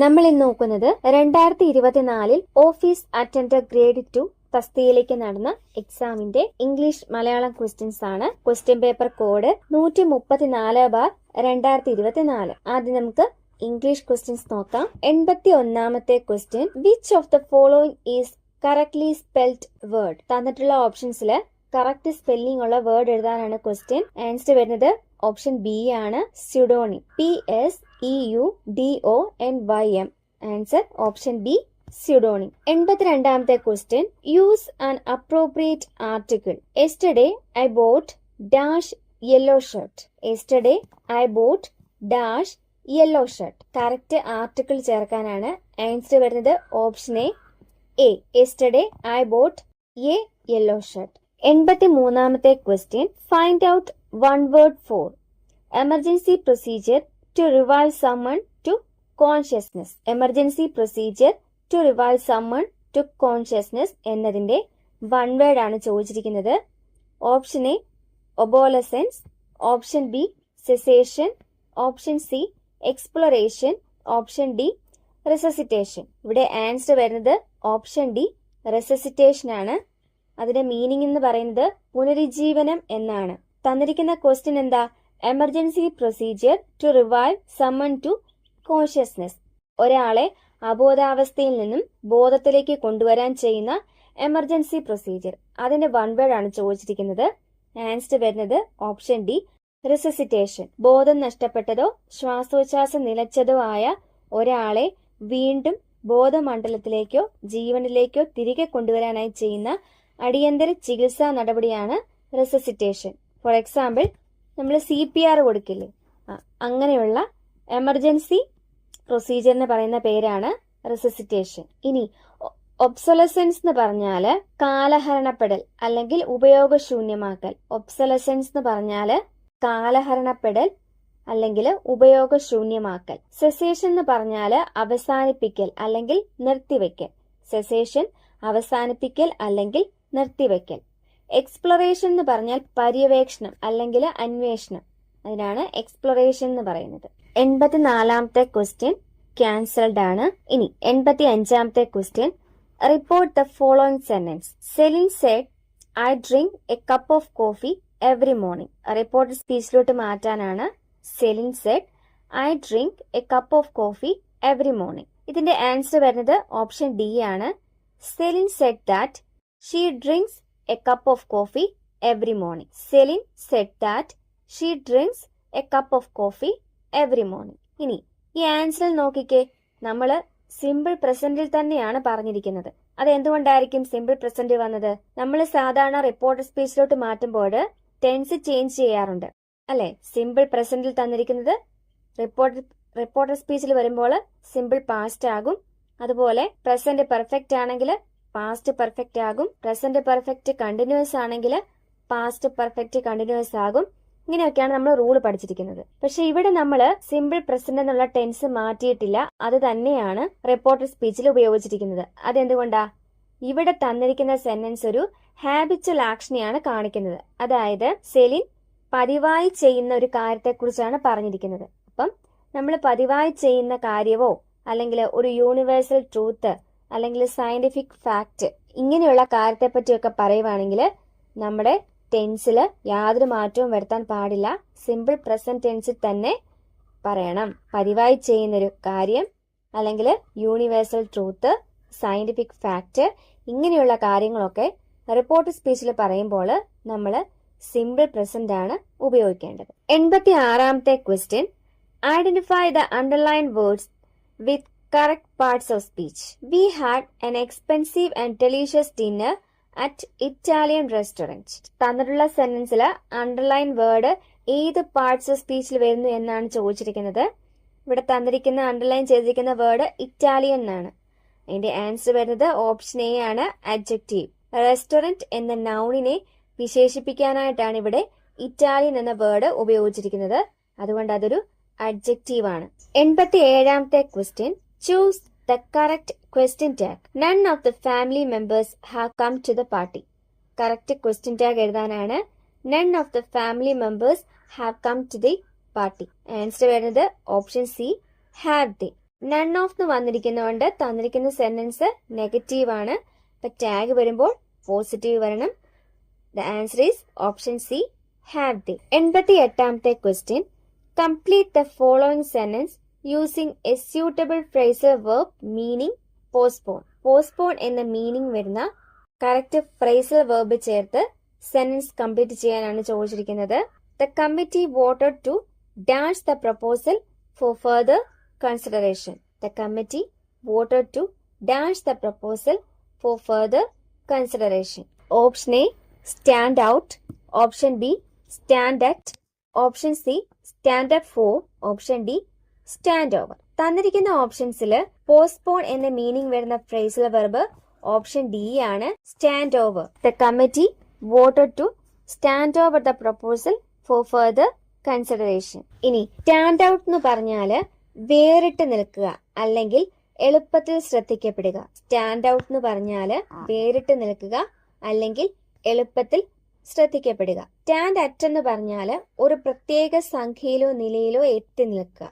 നമ്മൾ ഇന്ന് നോക്കുന്നത് 2024 ഓഫീസ് അറ്റൻഡർ ഗ്രേഡ് 2 തസ്തികയിലേക്ക് നടന്ന എക്സാമിന്റെ ഇംഗ്ലീഷ് മലയാളം ക്വസ്റ്റ്യൻസ് ആണ്. Question paper code 134/2024. ആദ്യം നമുക്ക് ഇംഗ്ലീഷ് ക്വസ്റ്റ്യൻസ് നോക്കാം. 81ാമത്തെ question, which of the following is correctly spelled word? തന്നിട്ടുള്ള ഓപ്ഷൻസിൽ കറക്റ്റ് സ്പെല്ലിംഗ് ഉള്ള വേർഡ് എഴുതാനാണ് ക്വസ്റ്റ്യൻ. ആൻസർ വരുന്നത് ഓപ്ഷൻ ബി ആണ്, pseudonym. PSEUDONYM. Answer option B, pseudonym. 82ാമത്തെ question, use an appropriate article. Yesterday I bought dash yellow shirt. Yesterday I bought dash yellow shirt. Correct article ചേർക്കാനാണ്. Answer വരുന്നത് option A, yesterday I bought a yellow shirt. 83ാമത്തെ question, find out one word for emergency procedure to revive someone to consciousness. Emergency procedure to revive someone to consciousness എന്നതിന്റെ one word ആണ് ചോദിച്ചിരിക്കുന്നത്. Option A obsolescence, option B cessation, option C exploration, option D resuscitation. ഇവിടെ answer വരുന്നത് option D resuscitation ആണ്. അതിന്റെ meaning എന്ന് പറയുന്നത് പുനരുജ്ജീവനം എന്നാണ്. തന്നിരിക്കുന്ന ക്വസ്റ്റ്യൻ എന്താ? Emergency procedure to revive summon to consciousness. ഒരാളെ അബോധാവസ്ഥയിൽ നിന്നും ബോധത്തിലേക്ക് കൊണ്ടുവരാൻ ചെയ്യുന്ന എമർജൻസി പ്രൊസീജിയർ, അതിന്റെ വൺ വേർഡ് ആണ് ചോദിച്ചിരിക്കുന്നത്. ആൻസർ വരുന്നത് ഓപ്ഷൻ ഡി റിസസിറ്റേഷൻ. ബോധം നഷ്ടപ്പെട്ടതോ ശ്വാസോച്ഛ്വാസം നിലച്ചതോ ആയ ഒരാളെ വീണ്ടും ബോധമണ്ഡലത്തിലേക്കോ ജീവനിലേക്കോ തിരികെ കൊണ്ടുവരാനായി ചെയ്യുന്ന അടിയന്തര ചികിത്സാ നടപടിയാണ് റെസസിറ്റേഷൻ. ഫോർ എക്സാമ്പിൾ, നമ്മൾ CPR കൊടുക്കില്ലേ, അങ്ങനെയുള്ള എമർജൻസി പ്രൊസീജിയറിന് പറയുന്ന പേരാണ് റെസസിറ്റേഷൻ. ഇനി ഒബ്സൊലസൻസ് എന്ന് പറഞ്ഞാല് കാലഹരണപ്പെടൽ അല്ലെങ്കിൽ ഉപയോഗശൂന്യമാക്കൽ. ഒബ്സൊലസൻസ് എന്ന് പറഞ്ഞാല് കാലഹരണപ്പെടൽ അല്ലെങ്കിൽ ഉപയോഗശൂന്യമാക്കൽ. സെസേഷൻ എന്ന് പറഞ്ഞാല് അവസാനിപ്പിക്കൽ അല്ലെങ്കിൽ നിർത്തിവെക്കൽ. സെസേഷൻ അവസാനിപ്പിക്കൽ അല്ലെങ്കിൽ നിർത്തിവെക്കൽ. എക്സ്പ്ലോറേഷൻ എന്ന് പറഞ്ഞാൽ പര്യവേക്ഷണം അല്ലെങ്കിൽ അന്വേഷണം. അതിനാണ് എക്സ്പ്ലോറേഷൻ എന്ന് പറയുന്നത്. 84ാമത്തെ ക്വസ്റ്റ്യൻ ക്യാൻസൽഡ് ആണ്. ഇനി 85ാമത്തെ question, report the following sentence. Celine said I drink a cup of coffee every morning. Report സ്പീച്ചിലോട്ട് മാറ്റാനാണ്. Celine said I drink a cup of coffee every morning. ഇതിന്റെ ആൻസർ വരുന്നത് ഓപ്ഷൻ ഡി ആണ്. Celine said that she drinks a cup of coffee every morning. Celine said that she drinks a cup of coffee every morning. ഇനി ഈ answer നോക്കിക്കേ, നമ്മൾ simple പ്രസന്റിൽ തന്നെയാണ് പറഞ്ഞിരിക്കുന്നത്. അത് എന്തുകൊണ്ടായിരിക്കും സിമ്പിൾ പ്രസന്റ് വന്നത്? നമ്മൾ സാധാരണ റിപ്പോർട്ടർ സ്പീച്ചിലോട്ട് മാറ്റുമ്പോൾ ടെൻസ് ചേഞ്ച് ചെയ്യാറുണ്ട് അല്ലെ? സിമ്പിൾ പ്രസന്റിൽ തന്നിരിക്കുന്നത് റിപ്പോർട്ടർ സ്പീച്ചിൽ വരുമ്പോൾ സിമ്പിൾ പാസ്റ്റ് ആകും. അതുപോലെ പ്രസന്റ് പെർഫെക്റ്റ് ആണെങ്കിൽ പാസ്റ്റ് പെർഫെക്റ്റ് ആകും. പ്രസന്റ് പെർഫെക്റ്റ് കണ്ടിന്യൂസ് ആണെങ്കിൽ പാസ്റ്റ് പെർഫെക്റ്റ് കണ്ടിന്യൂസ് ആകും. ഇങ്ങനെയൊക്കെയാണ് നമ്മൾ റൂൾ പഠിച്ചിരിക്കുന്നത്. പക്ഷെ ഇവിടെ നമ്മൾ സിമ്പിൾ പ്രസന്റ് എന്നുള്ള ടെൻസ് മാറ്റിയിട്ടില്ല. അത് തന്നെയാണ് റിപ്പോർട്ടർ സ്പീച്ചിൽ ഉപയോഗിച്ചിരിക്കുന്നത്. അതെന്തുകൊണ്ടാ? ഇവിടെ തന്നിരിക്കുന്ന സെന്റൻസ് ഒരു ഹാബിച്വൽ ആക്ഷനെയാണ് കാണിക്കുന്നത്. അതായത് സെലിൻ പതിവായി ചെയ്യുന്ന ഒരു കാര്യത്തെക്കുറിച്ചാണ് പറഞ്ഞിരിക്കുന്നത്. അപ്പം നമ്മൾ പതിവായി ചെയ്യുന്ന കാര്യവോ അല്ലെങ്കിൽ ഒരു യൂണിവേഴ്സൽ ട്രൂത്ത് അല്ലെങ്കിൽ സയന്റിഫിക് ഫാക്ട് ഇങ്ങനെയുള്ള കാര്യത്തെ പറ്റിയൊക്കെ പറയുവാണെങ്കിൽ നമ്മുടെ ടെൻസിൽ യാതൊരു മാറ്റവും വരുത്താൻ പാടില്ല. സിമ്പിൾ പ്രസന്റ് ടെൻസിൽ തന്നെ പറയണം. പതിവായി ചെയ്യുന്നൊരു കാര്യം അല്ലെങ്കിൽ യൂണിവേഴ്സൽ ട്രൂത്ത്, സയന്റിഫിക് ഫാക്ട് ഇങ്ങനെയുള്ള കാര്യങ്ങളൊക്കെ റിപ്പോർട്ട് സ്പീച്ചിൽ പറയുമ്പോൾ നമ്മൾ സിമ്പിൾ പ്രസന്റ് ആണ് ഉപയോഗിക്കേണ്ടത്. 86ാമത്തെ question, identify the underlined words with correct parts of speech. We had an expensive and delicious dinner at Italian restaurant. തന്നിട്ടുള്ള സെന്റൻസിൽ അണ്ടർലൈൻ വേർഡ് ഏത് പാർട്സ് ഓഫ് സ്പീച്ചിൽ വരുന്നു എന്നാണ് ചോദിച്ചിരിക്കുന്നത്. ഇവിടെ തന്നിരിക്കുന്ന അണ്ടർലൈൻ ചെയ്തിരിക്കുന്ന വേർഡ് ഇറ്റാലിയൻ എന്നാണ്. അതിന്റെ ആൻസർ വരുന്നത് ഓപ്ഷൻ എ ആണ്, അഡ്ജക്റ്റീവ്. റെസ്റ്റോറന്റ് എന്ന നൗണിനെ വിശേഷിപ്പിക്കാനായിട്ടാണ് ഇവിടെ ഇറ്റാലിയൻ എന്ന വേർഡ് ഉപയോഗിച്ചിരിക്കുന്നത്. അതുകൊണ്ട് അതൊരു അഡ്ജക്റ്റീവ് ആണ്. 87ാമത്തെ question, choose the correct question tag. None of the family members have come to the party. Correct question tag എഴുതാനാണ്. None of the family members have come to the party. Answer വരുന്നത് option C, have they. None of എന്ന് വന്നിരിക്കുന്നതുകൊണ്ട് തന്നിരിക്കുന്ന sentence negative ആണ്. അപ്പൊ tag വരുമ്പോൾ positive വരണം. The answer is option C, have they. 88ാമത്തെ question, complete the following sentence using a suitable phrasal verb meaning postpone. Postpone എന്ന meaning വരുന്ന correct phrasal verb ചേർത്ത് സെന്റൻസ് കംപ്ലീറ്റ് ചെയ്യാനാണ് ചോദിച്ചിരിക്കുന്നത്. The committee voted to dash the proposal for further consideration. The committee voted to dash the proposal for further consideration. Option A stand out, option B stand at, option C stand up for, option D stand over. തന്നിരിക്കുന്ന ഓപ്ഷൻസിൽ postpone എന്ന meaning വരുന്ന phrasal verb option D ആണ്, stand over. The committee voted to stand over the proposal for further consideration. ഇനി stand out എന്ന് പറഞ്ഞാല് വേറിട്ട് നിൽക്കുക അല്ലെങ്കിൽ എളുപ്പത്തിൽ ശ്രദ്ധിക്കപ്പെടുക. സ്റ്റാൻഡ് ഔട്ട് എന്ന് പറഞ്ഞാല് വേറിട്ട് നിൽക്കുക അല്ലെങ്കിൽ എളുപ്പത്തിൽ ശ്രദ്ധിക്കപ്പെടുക. സ്റ്റാൻഡ് അറ്റ് എന്ന് പറഞ്ഞാല് ഒരു പ്രത്യേക സംഖ്യയിലോ നിലയിലോ എത്തി നിൽക്കുക.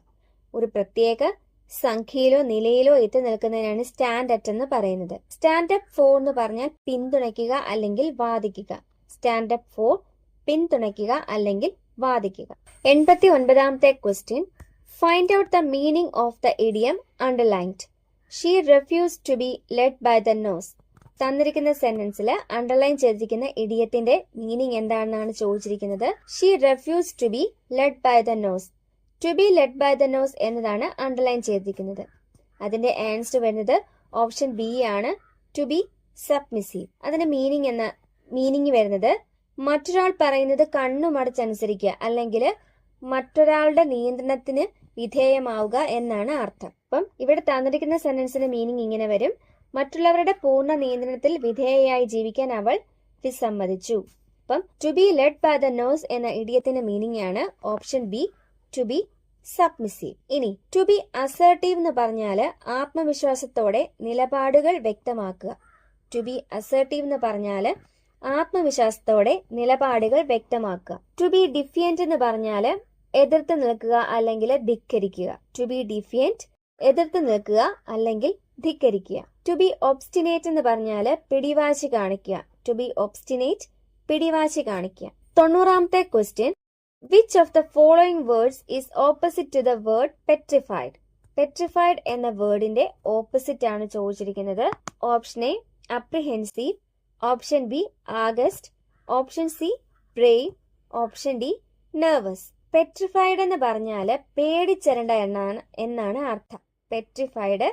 ഒരു പ്രത്യേക സംഖ്യയിലോ നിലയിലോ എത്തി നിൽക്കുന്നതിനാണ് സ്റ്റാൻഡ് അറ്റ് എന്ന് പറയുന്നത്. സ്റ്റാൻഡ് അപ്പ് ഫോർ എന്ന് പറഞ്ഞാൽ പിന്തുണയ്ക്കുക അല്ലെങ്കിൽ വാദിക്കുക. സ്റ്റാൻഡ് അപ്പ് ഫോർ പിന്തുണയ്ക്കുക അല്ലെങ്കിൽ വാദിക്കുക. 89ാമത്തെ question, find out the meaning of the idiom underlined. She refuse to be led by the nose. തന്നിരിക്കുന്ന സെന്റൻസിൽ അണ്ടർലൈൻ ചെയ്തിരിക്കുന്ന ഇഡിയത്തിന്റെ മീനിങ് എന്താണെന്നാണ് ചോദിച്ചിരിക്കുന്നത്. She refuse to be led by the nose. To be led by the nose എന്നതാണ് underline ചെയ്തിരിക്കുന്നത്. അതിന്റെ answer വരുന്നത് ഓപ്ഷൻ ബി ആണ്, ടു ബി സബ്മിസീവ്. അതിന്റെ മീനിങ് വരുന്നത് മറ്റൊരാൾ പറയുന്നത് കണ്ണുമടച്ചനുസരിക്കുക അല്ലെങ്കിൽ മറ്റൊരാളുടെ നിയന്ത്രണത്തിന് വിധേയമാവുക എന്നാണ് അർത്ഥം. അപ്പം ഇവിടെ തന്നിരിക്കുന്ന സെന്റൻസിന്റെ മീനിങ് ഇങ്ങനെ വരും: മറ്റുള്ളവരുടെ പൂർണ്ണ നിയന്ത്രണത്തിൽ വിധേയയായി ജീവിക്കാൻ അവൾ വിസമ്മതിച്ചു. Apt to be led by the nose എന്ന ഇഡിയത്തിന്റെ മീനിങ് ആണ് option B, to be submissive. ഇനി ടു ബി അസർട്ടീവ് എന്ന് പറഞ്ഞാല് ആത്മവിശ്വാസത്തോടെ നിലപാടുകൾ വ്യക്തമാക്കുക. ടു ബി അസർട്ടീവ് എന്ന് പറഞ്ഞാല് ആത്മവിശ്വാസത്തോടെ നിലപാടുകൾ വ്യക്തമാക്കുക. ടു ബി ഡിഫിയന്റ് എന്ന് പറഞ്ഞാല് എതിർത്ത് നിൽക്കുക അല്ലെങ്കിൽ ധിക്കരിക്കുക. ടു ബി ഡിഫിയന്റ് എതിർത്ത് നിൽക്കുക അല്ലെങ്കിൽ ധിക്കരിക്കുക. ടു ബി ഒബ്സ്റ്റിനേറ്റ് എന്ന് പറഞ്ഞാല് പിടിവാശി കാണിക്കുക. ടു ബി ഒബ്സ്റ്റിനേറ്റ് പിടിവാശി കാണിക്കുക. 90ാമത്തെ question, which of the following words is opposite to the word petrified. Petrified എന്ന വേർഡിന്റെ ഓപ്പോസിറ്റ് ആണ് ചോദിച്ചിരിക്കുന്നത്. Option A apprehensive, option B august, option C brave, option D nervous. Petrified എന്ന് പറഞ്ഞാല് പേടിച്ചരണ്ട എന്നാണ് അർത്ഥം. പെട്രിഫൈഡ്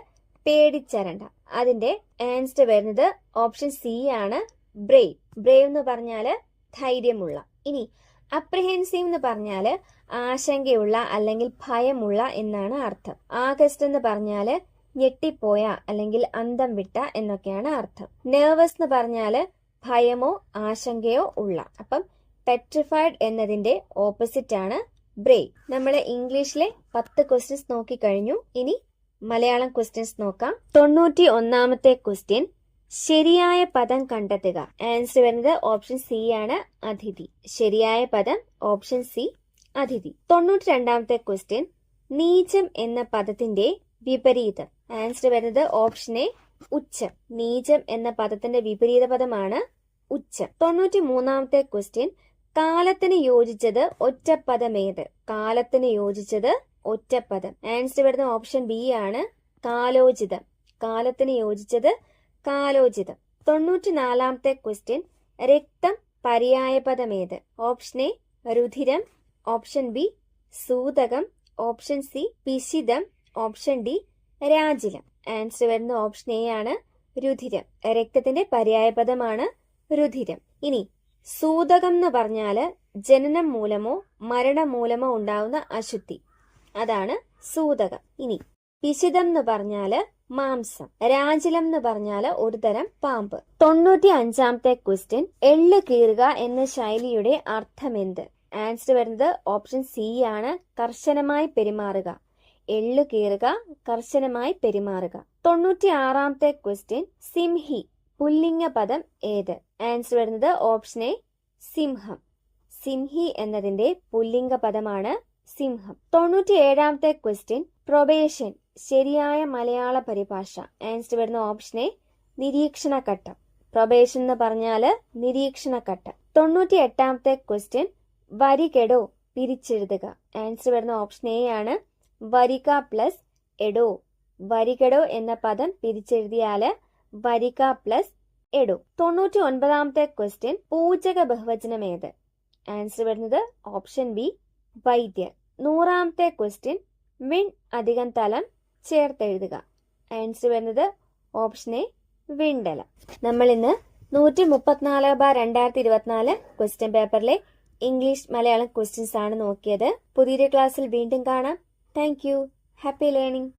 പേടിച്ചരണ്ട. അതിന്റെ ആൻസർ വരുന്നത് ഓപ്ഷൻ സി ആണ്, ബ്രേവ്. ബ്രേവ് എന്ന് പറഞ്ഞാല് ധൈര്യമുള്ള. ഇനി അപ്രിഹെൻസീവ് എന്ന് പറഞ്ഞാല് ആശങ്കയുള്ള അല്ലെങ്കിൽ ഭയമുള്ള എന്നാണ് അർത്ഥം. ആഗസ്റ്റ് എന്ന് പറഞ്ഞാല് ഞെട്ടിപ്പോയ അല്ലെങ്കിൽ അന്തം വിട്ട എന്നൊക്കെയാണ് അർത്ഥം. നെർവസ് എന്ന് പറഞ്ഞാല് ഭയമോ ആശങ്കയോ ഉള്ള. അപ്പം പെട്രിഫൈഡ് എന്നതിന്റെ ഓപ്പോസിറ്റ് ആണ് ബ്രേവ്. നമ്മൾ ഇംഗ്ലീഷിലെ 10 ക്വസ്റ്റ്യൻസ് നോക്കിക്കഴിഞ്ഞു. ഇനി മലയാളം ക്വസ്റ്റ്യൻസ് നോക്കാം. 91ാമത്തെ ക്വസ്റ്റ്യൻ, ശരിയായ പദം കണ്ടെത്തുക. ആൻസർ വരുന്നത് ഓപ്ഷൻ സി ആണ്, അതിഥി. ശരിയായ പദം ഓപ്ഷൻ സി, അതിഥി. 92ാമത്തെ ക്വസ്റ്റ്യൻ, നീചം എന്ന പദത്തിന്റെ വിപരീതം. ആൻസർ വരുന്നത് ഓപ്ഷൻ എ, ഉച്ചം. നീചം എന്ന പദത്തിന്റെ വിപരീത പദമാണ് ഉച്ചം. 93ാമത്തെ ക്വസ്റ്റ്യൻ, കാലത്തിന് യോജിച്ചത് ഒറ്റപ്പദമേത്. കാലത്തിന് യോജിച്ചത് ഒറ്റപ്പദം. ആൻസർ വരുന്നത് ഓപ്ഷൻ ബി ആണ്, കാലോചിതം. കാലത്തിന് യോജിച്ചത് കാലോചിതം. 94ാമത്തെ ക്വസ്റ്റ്യൻ, രക്തം പര്യായപദമേത്. ഓപ്ഷൻ എ രുധിരം, ഓപ്ഷൻ ബി സൂതകം, ഓപ്ഷൻ സി പിശിതം, ഓപ്ഷൻ ഡി രാജിലം. ആൻസർ വരുന്നത് ഓപ്ഷൻ എ ആണ്, രുധിരം. രക്തത്തിന്റെ പര്യായപദമാണ് രുധിരം. ഇനി സൂതകം എന്ന് പറഞ്ഞാല് ജനനം മൂലമോ മരണം മൂലമോ ഉണ്ടാവുന്ന അശുദ്ധി, അതാണ് സൂതകം. ഇനി പിശിതം എന്ന് പറഞ്ഞാല് മാംസം. രാജിലം എന്ന് പറഞ്ഞാല് ഒരു തരം പാമ്പ്. 95ാമത്തെ ക്വസ്റ്റ്യൻ, എള്ള് കീറുക എന്ന ശൈലിയുടെ അർത്ഥം എന്ത്? ആൻസർ വരുന്നത് ഓപ്ഷൻ സി ആണ്, കർശനമായി പെരുമാറുക. എള്ളു കീറുക, കർശനമായി പെരുമാറുക. 96ാമത്തെ ക്വസ്റ്റ്യൻ, സിംഹി പുല്ലിംഗ പദം ഏത്? ആൻസർ വരുന്നത് ഓപ്ഷൻ എ, സിംഹം. സിംഹി എന്നതിന്റെ പുല്ലിംഗ പദമാണ് സിംഹം. 97ാമത്തെ ക്വസ്റ്റ്യൻ, പ്രൊബേഷൻ ശരിയായ മലയാള പരിഭാഷ. ആൻസർ വരുന്ന ഓപ്ഷൻ എ നിരീക്ഷണഘട്ടം. പ്രൊബേഷൻ എന്ന് പറഞ്ഞാൽ നിരീക്ഷണഘട്ടം. 98ാമത്തെ ക്വസ്റ്റ്യൻ വരികെടോ പിരിച്ചെഴുതുക. ആൻസർ വരുന്ന ഓപ്ഷൻ എ ആണ് വരിക പ്ലസ് എടോ. വരികെടോ എന്ന പദം പിരിച്ചെഴുതിയാല് വരിക പ്ലസ് എടോ. 99ാമത്തെ ക്വസ്റ്റ്യൻ പൂജക ബഹുവചനം ഏത്? ആൻസർ വരുന്നത് ഓപ്ഷൻ ബി വൈദ്യർ. 100ാമത്തെ ക്വസ്റ്റ്യൻ വിൺ അധികം തലം ചേർത്തെഴുതുക. ആൻസർ വരുന്നത് ഓപ്ഷൻ എ വിണ്ടലം. നമ്മൾ ഇന്ന് 134/2024 ക്വസ്റ്റ്യൻ പേപ്പറിലെ ഇംഗ്ലീഷ് മലയാളം ക്വസ്റ്റ്യൻസ് ആണ് നോക്കിയത്. പുതിയൊരു ക്ലാസ്സിൽ വീണ്ടും കാണാം. Thank you. Happy learning.